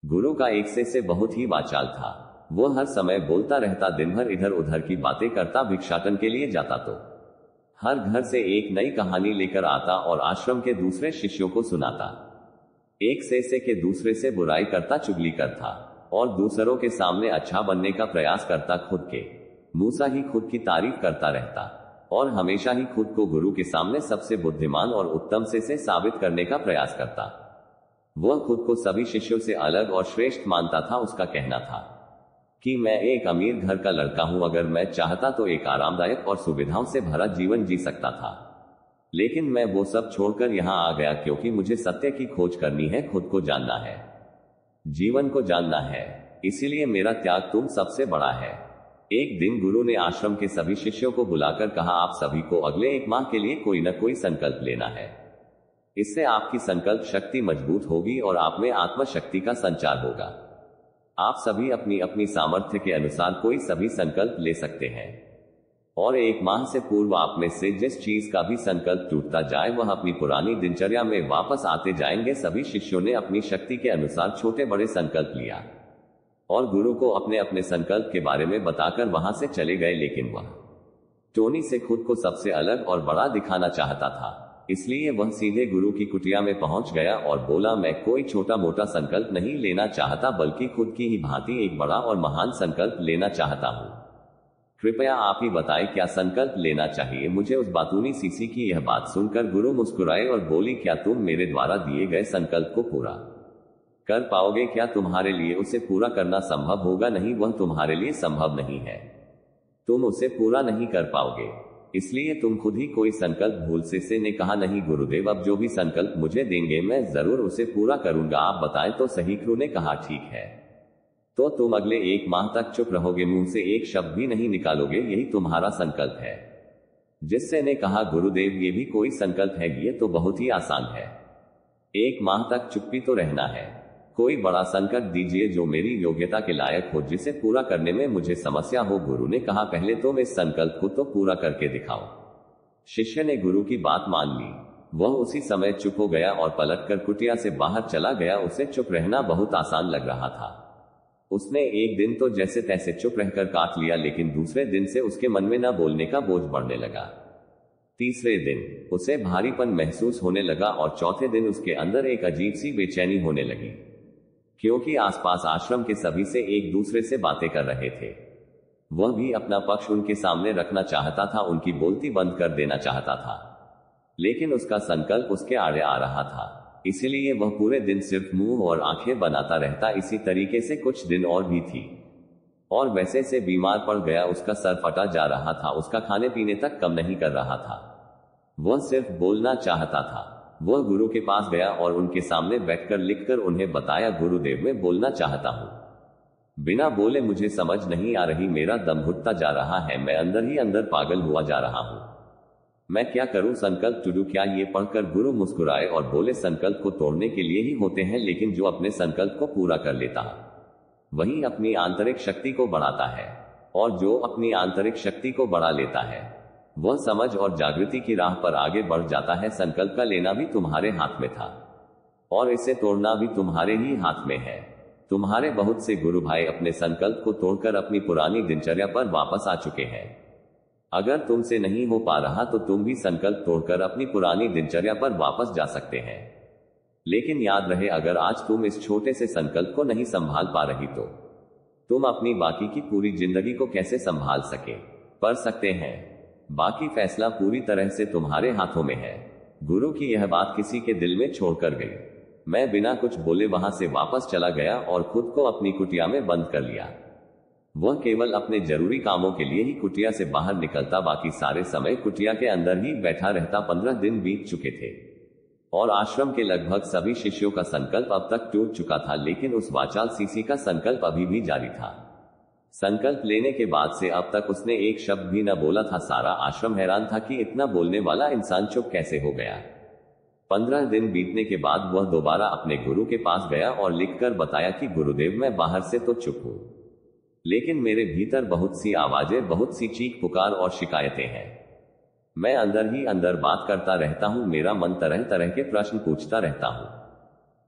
गुरु का एक से बहुत ही वाचाल था। वो हर समय बोलता रहता, दिन भर इधर उधर की बातें करता, भिक्षाटन के लिए जाता तो हर घर से एक नई कहानी लेकर आता और आश्रम के दूसरे शिष्यों को सुनाता। एक से के दूसरे से बुराई करता, चुगली करता और दूसरों के सामने अच्छा बनने का प्रयास करता। खुद के मुंह से ही खुद की तारीफ करता रहता और हमेशा ही खुद को गुरु के सामने सबसे बुद्धिमान और उत्तम से साबित करने का प्रयास करता। वह खुद को सभी शिष्यों से अलग और श्रेष्ठ मानता था। उसका कहना था कि मैं एक अमीर घर का लड़का हूं, अगर मैं चाहता तो एक आरामदायक और सुविधाओं से भरा जीवन जी सकता था, लेकिन मैं वो सब छोड़कर यहां आ गया क्योंकि मुझे सत्य की खोज करनी है, खुद को जानना है, जीवन को जानना है। इसीलिए मेरा त्याग तुम सबसे बड़ा है। एक दिन गुरु ने आश्रम के सभी शिष्यों को बुलाकर कहा, आप सभी को अगले 1 माह के लिए कोई न कोई संकल्प लेना है। इससे आपकी संकल्प शक्ति मजबूत होगी और आप में आत्मशक्ति का संचार होगा। आप सभी अपनी अपनी सामर्थ्य के अनुसार कोई सभी संकल्प ले सकते हैं और 1 माह से पूर्व आप में से जिस चीज का भी संकल्प टूटता जाए वह अपनी पुरानी दिनचर्या में वापस आते जाएंगे। सभी शिष्यों ने अपनी शक्ति के अनुसार छोटे बड़े संकल्प लिया और गुरु को अपने अपने संकल्प के बारे में बताकर वहां से चले गए, लेकिन वह टोनी से खुद को सबसे अलग और बड़ा दिखाना चाहता था। इसलिए वह सीधे गुरु की कुटिया में पहुंच गया और बोला, मैं कोई छोटा मोटा संकल्प नहीं लेना चाहता, बल्कि खुद की ही भांति एक बड़ा और महान संकल्प लेना चाहता हूं। कृपया आप ही बताएं क्या संकल्प लेना चाहिए मुझे। उस बातूनी सीसी की यह बात सुनकर गुरु मुस्कुराए और बोली, क्या तुम मेरे द्वारा दिए गए संकल्प को पूरा कर पाओगे? क्या तुम्हारे लिए उसे पूरा करना संभव होगा? नहीं, वह तुम्हारे लिए संभव नहीं है, तुम उसे पूरा नहीं कर पाओगे, इसलिए तुम खुद ही कोई संकल्प भूल से ने कहा, नहीं गुरुदेव, अब जो भी संकल्प मुझे देंगे मैं जरूर उसे पूरा करूंगा, आप बताएं तो सही। गुरु ने कहा, ठीक है, तो तुम अगले 1 माह तक चुप रहोगे, मुंह से एक शब्द भी नहीं निकालोगे, यही तुम्हारा संकल्प है। जिससे ने कहा, गुरुदेव ये भी कोई संकल्प है? ये तो बहुत ही आसान है, 1 माह तक चुप्पी तो रहना है। कोई बड़ा संकल्प दीजिए जो मेरी योग्यता के लायक हो, जिसे पूरा करने में मुझे समस्या हो। गुरु ने कहा, पहले तुम इस संकल्प को तो पूरा करके दिखाओ। शिष्य ने गुरु की बात मान ली। वह उसी समय चुप हो गया और पलटकर कुटिया से बाहर चला गया। उसे चुप रहना बहुत आसान लग रहा था। उसने एक दिन तो जैसे तैसे चुप रहकर काट लिया, लेकिन दूसरे दिन से उसके मन में न बोलने का बोझ बढ़ने लगा। तीसरे दिन उसे भारीपन महसूस होने लगा और चौथे दिन उसके अंदर एक अजीब सी बेचैनी होने लगी, क्योंकि आसपास आश्रम के सभी से एक दूसरे से बातें कर रहे थे। वह भी अपना पक्ष उनके सामने रखना चाहता था, उनकी बोलती बंद कर देना चाहता था, लेकिन उसका संकल्प उसके आड़े आ रहा था। इसीलिए वह पूरे दिन सिर्फ मुंह और आंखें बनाता रहता। इसी तरीके से कुछ दिन और भी थी और वैसे से बीमार पड़ गया। उसका सर फटा जा रहा था, उसका खाने पीने तक कम नहीं कर रहा था, वह सिर्फ बोलना चाहता था। वह गुरु के पास गया और उनके सामने बैठकर लिखकर उन्हें बताया, गुरुदेव मैं बोलना चाहता हूं, बिना बोले मुझे समझ नहीं आ रही, मेरा दम घुटता जा रहा है, मैं अंदर ही अंदर पागल हुआ जा रहा हूं, मैं क्या करूं? संकल्प टूटू क्या? ये पढ़कर गुरु मुस्कुराए और बोले, संकल्प को तोड़ने के लिए ही होते हैं, लेकिन जो अपने संकल्प को पूरा कर लेता वही अपनी आंतरिक शक्ति को बढ़ाता है, और जो अपनी आंतरिक शक्ति को बढ़ा लेता है वह समझ और जागृति की राह पर आगे बढ़ जाता है। संकल्प का लेना भी तुम्हारे हाथ में था और इसे तोड़ना भी तुम्हारे ही हाथ में है। तुम्हारे बहुत से गुरु भाई अपने संकल्प को तोड़कर अपनी पुरानी दिनचर्या पर वापस आ चुके हैं। अगर तुमसे नहीं हो पा रहा तो तुम भी संकल्प तोड़कर अपनी पुरानी दिनचर्या पर वापस जा सकते हैं। लेकिन याद रहे, अगर आज तुम इस छोटे से संकल्प को नहीं संभाल पा रही तो तुम अपनी बाकी की पूरी जिंदगी को कैसे संभाल सकते हैं। बाकी फैसला पूरी तरह से तुम्हारे हाथों में है। गुरु की यह बात किसी के दिल में छोड़कर गई। मैं बिना कुछ बोले वहां से वापस चला गया और खुद को अपनी कुटिया में बंद कर लिया। वह केवल अपने जरूरी कामों के लिए ही कुटिया से बाहर निकलता, बाकी सारे समय कुटिया के अंदर ही बैठा रहता। 15 दिन बीत चुके थे और आश्रम के लगभग सभी शिष्यों का संकल्प अब तक टूट चुका था, लेकिन उस वाचाल सीसी का संकल्प अभी भी जारी था। संकल्प लेने के बाद से अब तक उसने एक शब्द भी न बोला था। सारा आश्रम हैरान था कि इतना बोलने वाला इंसान चुप कैसे हो गया। 15 दिन बीतने के बाद वह दोबारा अपने गुरु के पास गया और लिखकर बताया कि गुरुदेव मैं बाहर से तो चुप हूं, लेकिन मेरे भीतर बहुत सी आवाजें, बहुत सी चीख पुकार और शिकायतें हैं। मैं अंदर ही अंदर बात करता रहता हूं, मेरा मन तरह तरह के प्रश्न पूछता रहता हूं।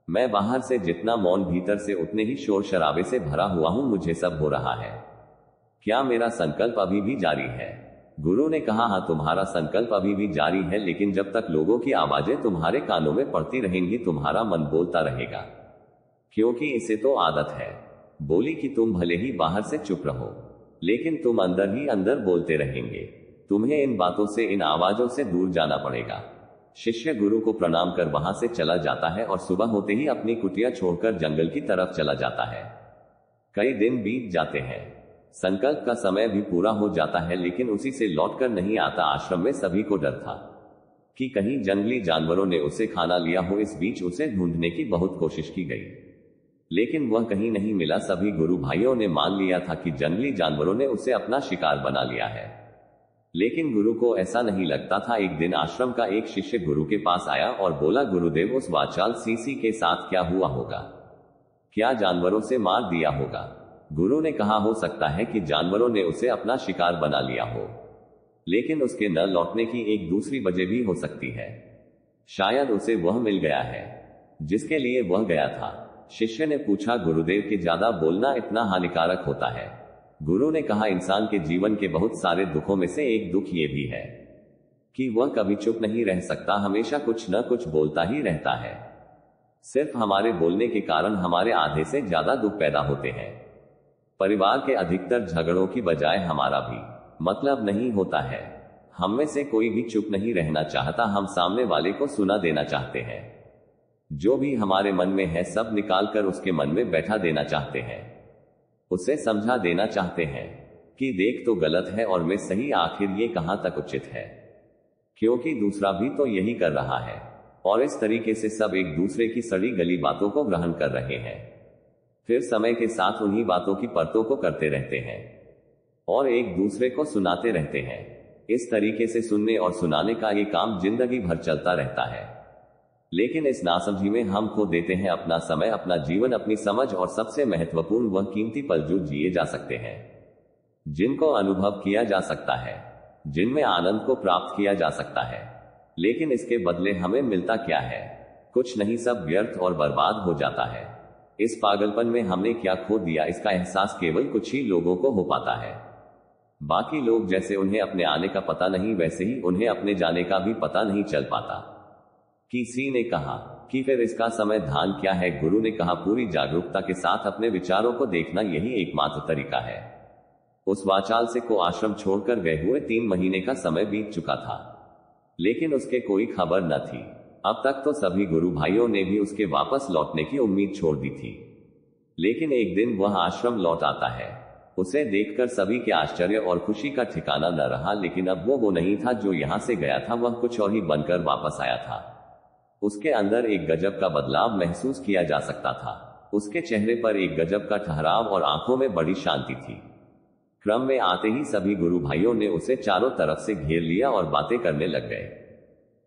मैं बाहर से जितना मौन, भीतर से उतने ही शोर शराबे से भरा हुआ हूं। मुझे सब हो रहा है। क्या मेरा संकल्प अभी भी जारी है? गुरु ने कहा, हाँ, तुम्हारा संकल्प अभी भी जारी है, लेकिन जब तक लोगों की आवाजें तुम्हारे कानों में पड़ती रहेंगी, तुम्हारा मन बोलता रहेगा, क्योंकि इसे तो आदत है बोली कि तुम भले ही बाहर से चुप रहो, लेकिन तुम अंदर ही अंदर बोलते रहेंगे। तुम्हें इन बातों से, इन आवाजों से दूर जाना पड़ेगा। शिष्य गुरु को प्रणाम कर वहां से चला जाता है और सुबह होते ही अपनी कुटिया छोड़कर जंगल की तरफ चला जाता है। कई दिन बीत जाते हैं, संकल्प का समय भी पूरा हो जाता है, लेकिन उसी से लौटकर नहीं आता। आश्रम में सभी को डर था कि कहीं जंगली जानवरों ने उसे खाना लिया हो। इस बीच उसे ढूंढने की बहुत कोशिश की गई, लेकिन वह कहीं नहीं मिला। सभी गुरु भाइयों ने मान लिया था कि जंगली जानवरों ने उसे अपना शिकार बना लिया है, लेकिन गुरु को ऐसा नहीं लगता था। एक दिन आश्रम का एक शिष्य गुरु के पास आया और बोला, गुरुदेव, उस वाचाल सीसी के साथ क्या हुआ होगा? क्या जानवरों से मार दिया होगा? गुरु ने कहा, हो सकता है कि जानवरों ने उसे अपना शिकार बना लिया हो, लेकिन उसके न लौटने की एक दूसरी वजह भी हो सकती है। शायद उसे वह मिल गया है जिसके लिए वह गया था। शिष्य ने पूछा, गुरुदेव, कि ज्यादा बोलना इतना हानिकारक होता है? गुरु ने कहा, इंसान के जीवन के बहुत सारे दुखों में से एक दुख ये भी है कि वह कभी चुप नहीं रह सकता, हमेशा कुछ न कुछ बोलता ही रहता है। सिर्फ हमारे बोलने के कारण हमारे आधे से ज्यादा दुख पैदा होते हैं। परिवार के अधिकतर झगड़ों की बजाय हमारा भी मतलब नहीं होता है। हम में से कोई भी चुप नहीं रहना चाहता, हम सामने वाले को सुना देना चाहते हैं। जो भी हमारे मन में है सब निकालकर उसके मन में बैठा देना चाहते हैं। उसे समझा देना चाहते हैं कि देख तो गलत है और मैं सही, आखिर ये कहां तक उचित है, क्योंकि दूसरा भी तो यही कर रहा है। और इस तरीके से सब एक दूसरे की सड़ी गली बातों को ग्रहण कर रहे हैं, फिर समय के साथ उन्हीं बातों की परतों को करते रहते हैं और एक दूसरे को सुनाते रहते हैं। इस तरीके से सुनने और सुनाने का ये काम जिंदगी भर चलता रहता है, लेकिन इस नासमझी में हम खो देते हैं अपना समय, अपना जीवन, अपनी समझ और सबसे महत्वपूर्ण वह कीमती पल जो जिए जा सकते हैं, जिनको अनुभव किया जा सकता है, जिनमें आनंद को प्राप्त किया जा सकता है। लेकिन इसके बदले हमें मिलता क्या है? कुछ नहीं, सब व्यर्थ और बर्बाद हो जाता है। इस पागलपन में हमने क्या खो दिया, इसका एहसास केवल कुछ ही लोगों को हो पाता है। बाकी लोग जैसे उन्हें अपने आने का पता नहीं, वैसे ही उन्हें अपने जाने का भी पता नहीं चल पाता। किसी ने कहा कि फिर इसका समाधान क्या है? गुरु ने कहा, पूरी जागरूकता के साथ अपने विचारों को देखना, यही एकमात्र तरीका है। उस वाचाल से को आश्रम छोड़कर गए हुए 3 महीने का समय बीत चुका था, लेकिन उसके कोई खबर न थी। अब तक तो सभी गुरु भाइयों ने भी उसके वापस लौटने की उम्मीद छोड़ दी थी, लेकिन एक दिन वह आश्रम लौट आता है। उसे देखकर सभी के आश्चर्य और खुशी का ठिकाना न रहा, लेकिन अब वो नहीं था जो यहां से गया था, वह कुछ और ही बनकर वापस आया था। उसके अंदर एक गजब का बदलाव महसूस किया जा सकता था। उसके चेहरे पर एक गजब का ठहराव और आंखों में बड़ी शांति थी। क्रम में आते ही सभी गुरु भाइयों ने उसे चारों तरफ से घेर लिया और बातें करने लग गए।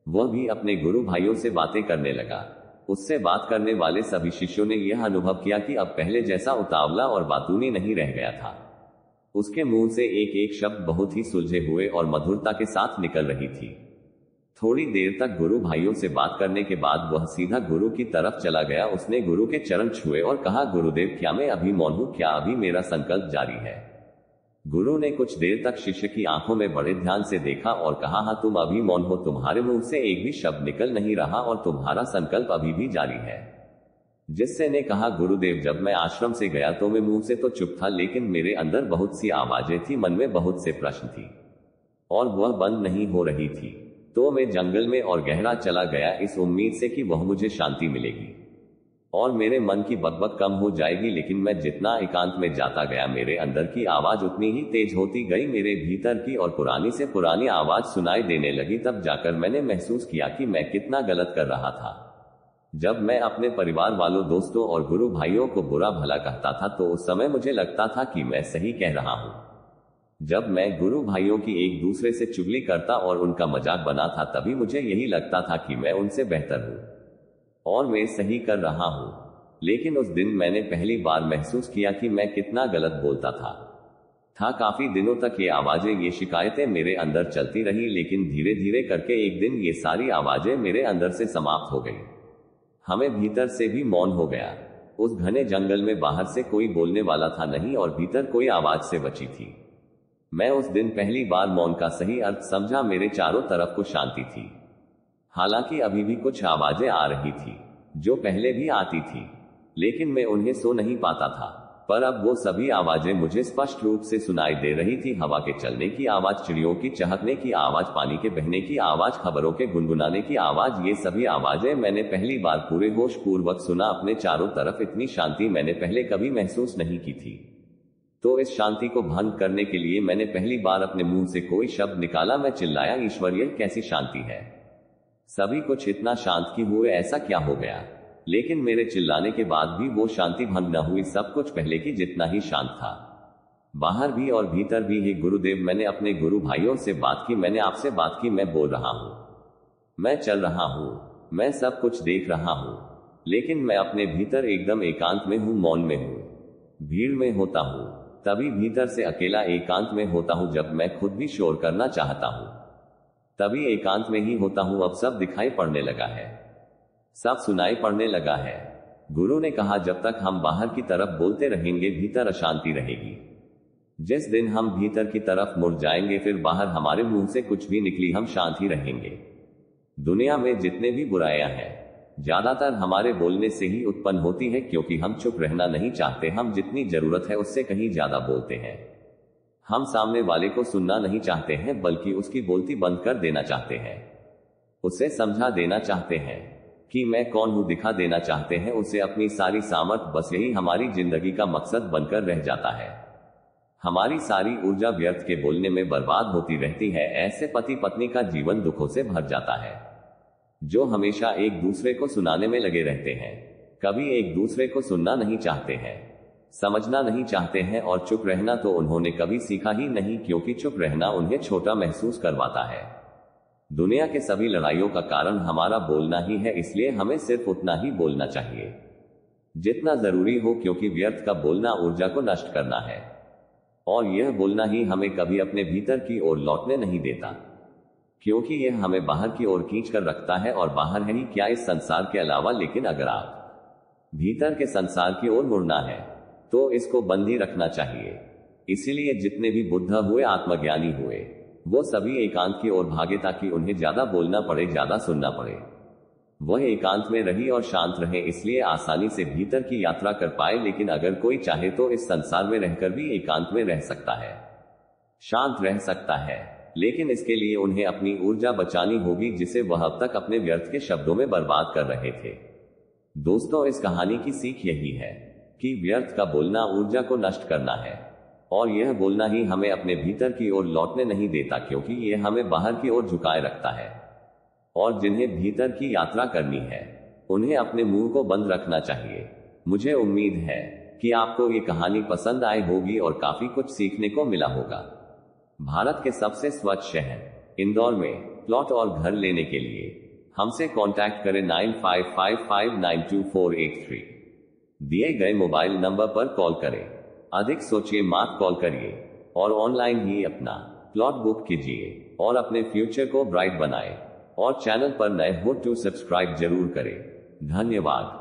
वह भी अपने गुरु भाइयों से बातें करने लगा। उससे बात करने वाले सभी शिष्यों ने यह अनुभव किया कि अब पहले जैसा उतावला और बातूनी नहीं रह गया था। उसके मुंह से एक एक शब्द बहुत ही सुलझे हुए और मधुरता के साथ निकल रही थी। थोड़ी देर तक गुरु भाइयों से बात करने के बाद वह सीधा गुरु की तरफ चला गया। उसने गुरु के चरण छुए और कहा, गुरुदेव, क्या मैं अभी मौन हूं? क्या अभी मेरा संकल्प जारी है? गुरु ने कुछ देर तक शिष्य की आंखों में बड़े ध्यान से देखा और कहा, हाँ, तुम अभी मौन हो, तुम्हारे मुंह से एक भी शब्द निकल नहीं रहा और तुम्हारा संकल्प अभी भी जारी है। जिससे ने कहा, गुरुदेव, जब मैं आश्रम से गया तो मैं मुंह से तो चुप था, लेकिन मेरे अंदर बहुत सी आवाजें थी, मन में बहुत से प्रश्न थी और वह बंद नहीं हो रही थी। तो मैं जंगल में और गहरा चला गया, इस उम्मीद से कि वह मुझे शांति मिलेगी और मेरे मन की बकबक कम हो जाएगी। लेकिन मैं जितना एकांत में जाता गया, मेरे अंदर की आवाज उतनी ही तेज होती गई। मेरे भीतर की और पुरानी से पुरानी आवाज सुनाई देने लगी। तब जाकर मैंने महसूस किया कि मैं कितना गलत कर रहा था। जब मैं अपने परिवार वालों, दोस्तों और गुरु भाइयों को बुरा भला कहता था तो उस समय मुझे लगता था कि मैं सही कह रहा हूं। जब मैं गुरु भाइयों की एक दूसरे से चुगली करता और उनका मजाक बनाता, तभी मुझे यही लगता था कि मैं उनसे बेहतर हूं और मैं सही कर रहा हूं। लेकिन उस दिन मैंने पहली बार महसूस किया कि मैं कितना गलत बोलता था। काफी दिनों तक ये आवाजें, ये शिकायतें मेरे अंदर चलती रही, लेकिन धीरे धीरे करके एक दिन ये सारी आवाजें मेरे अंदर से समाप्त हो गई। हमें भीतर से भी मौन हो गया। उस घने जंगल में बाहर से कोई बोलने वाला था नहीं और भीतर कोई आवाज से बची थी। मैं उस दिन पहली बार मौन का सही अर्थ समझा। मेरे चारों तरफ को शांति थी। हालांकि अभी भी कुछ आवाजें आ रही थी जो पहले भी आती थी, लेकिन मैं उन्हें सो नहीं पाता था। पर अब वो सभी आवाजें मुझे स्पष्ट रूप से सुनाई दे रही थी। हवा के चलने की आवाज, चिड़ियों की चहकने की आवाज, पानी के बहने की आवाज, खबरों के गुनगुनाने की आवाज, ये सभी आवाजें मैंने पहली बार पूरे होश पूर्वक सुना। अपने चारों तरफ इतनी शांति मैंने पहले कभी महसूस नहीं की थी। तो इस शांति को भंग करने के लिए मैंने पहली बार अपने मुंह से कोई शब्द निकाला। मैं चिल्लाया, ईश्वर, यह कैसी शांति है? सभी कुछ इतना शांत क्यों हुए? ऐसा क्या हो गया? लेकिन मेरे चिल्लाने के बाद भी वो शांति भंग न हुई। सब कुछ पहले की जितना ही शांत था, बाहर भी और भीतर भी। हे गुरुदेव, मैंने अपने गुरु भाइयों से बात की, मैंने आपसे बात की। मैं बोल रहा हूं, मैं चल रहा हूं, मैं सब कुछ देख रहा हूं, लेकिन मैं अपने भीतर एकदम एकांत में हूं, मौन में हूं। भीड़ में होता हूं तभी भीतर से अकेला एकांत में होता हूं। जब मैं खुद भी शोर करना चाहता हूं तभी एकांत में ही होता हूं। अब सब दिखाई पड़ने लगा है, सब सुनाई पड़ने लगा है। गुरु ने कहा, जब तक हम बाहर की तरफ बोलते रहेंगे भीतर अशांति रहेगी। जिस दिन हम भीतर की तरफ मुड़ जाएंगे फिर बाहर हमारे मुंह से कुछ भी निकली हम शांत ही रहेंगे। दुनिया में जितने भी बुराइयां हैं ज्यादातर हमारे बोलने से ही उत्पन्न होती है, क्योंकि हम चुप रहना नहीं चाहते। हम जितनी जरूरत है उससे कहीं ज्यादा बोलते हैं। हम सामने वाले को सुनना नहीं चाहते हैं, बल्कि उसकी बोलती बंद कर देना चाहते हैं। उसे समझा देना चाहते हैं कि मैं कौन हूं, दिखा देना चाहते हैं उसे अपनी सारी सामर्थ। बस यही हमारी जिंदगी का मकसद बनकर रह जाता है। हमारी सारी ऊर्जा व्यर्थ के बोलने में बर्बाद होती रहती है। ऐसे पति पत्नी का जीवन दुखों से भर जाता है, जो हमेशा एक दूसरे को सुनाने में लगे रहते हैं, कभी एक दूसरे को सुनना नहीं चाहते हैं, समझना नहीं चाहते हैं। और चुप रहना तो उन्होंने कभी सीखा ही नहीं, क्योंकि चुप रहना उन्हें छोटा महसूस करवाता है। दुनिया के सभी लड़ाइयों का कारण हमारा बोलना ही है, इसलिए हमें सिर्फ उतना ही बोलना चाहिए जितना जरूरी हो, क्योंकि व्यर्थ का बोलना ऊर्जा को नष्ट करना है। और यह बोलना ही हमें कभी अपने भीतर की ओर लौटने नहीं देता, क्योंकि यह हमें बाहर की ओर खींच कर रखता है। और बाहर है ही क्या इस संसार के अलावा, लेकिन अगर आप भीतर के संसार की ओर मुड़ना है तो इसको बंद ही रखना चाहिए। इसीलिए जितने भी बुद्ध हुए, आत्मज्ञानी हुए, वो सभी एकांत की ओर भागे ताकि उन्हें ज्यादा बोलना पड़े, ज्यादा सुनना पड़े। वह एकांत में रही और शांत रहे, इसलिए आसानी से भीतर की यात्रा कर पाए। लेकिन अगर कोई चाहे तो इस संसार में रहकर भी एकांत में रह सकता है, शांत रह सकता है, लेकिन इसके लिए उन्हें अपनी ऊर्जा बचानी होगी, जिसे वह अब तक अपने व्यर्थ के शब्दों में बर्बाद कर रहे थे। दोस्तों, इस कहानी की सीख यही है कि व्यर्थ का बोलना ऊर्जा को नष्ट करना है, और यह बोलना ही हमें अपने भीतर की ओर लौटने नहीं देता, क्योंकि यह हमें बाहर की ओर झुकाए रखता है। और जिन्हें भीतर की यात्रा करनी है उन्हें अपने मुंह को बंद रखना चाहिए। मुझे उम्मीद है कि आपको ये कहानी पसंद आई होगी और काफी कुछ सीखने को मिला होगा। भारत के सबसे स्वच्छ शहर इंदौर में प्लॉट और घर लेने के लिए हमसे कांटेक्ट करें 9555924883। दिए गए मोबाइल नंबर पर कॉल करें। अधिक सोचिए, मत कॉल करिए और ऑनलाइन ही अपना प्लॉट बुक कीजिए और अपने फ्यूचर को ब्राइट बनाएं। और चैनल पर नए हो तो सब्सक्राइब जरूर करें। धन्यवाद।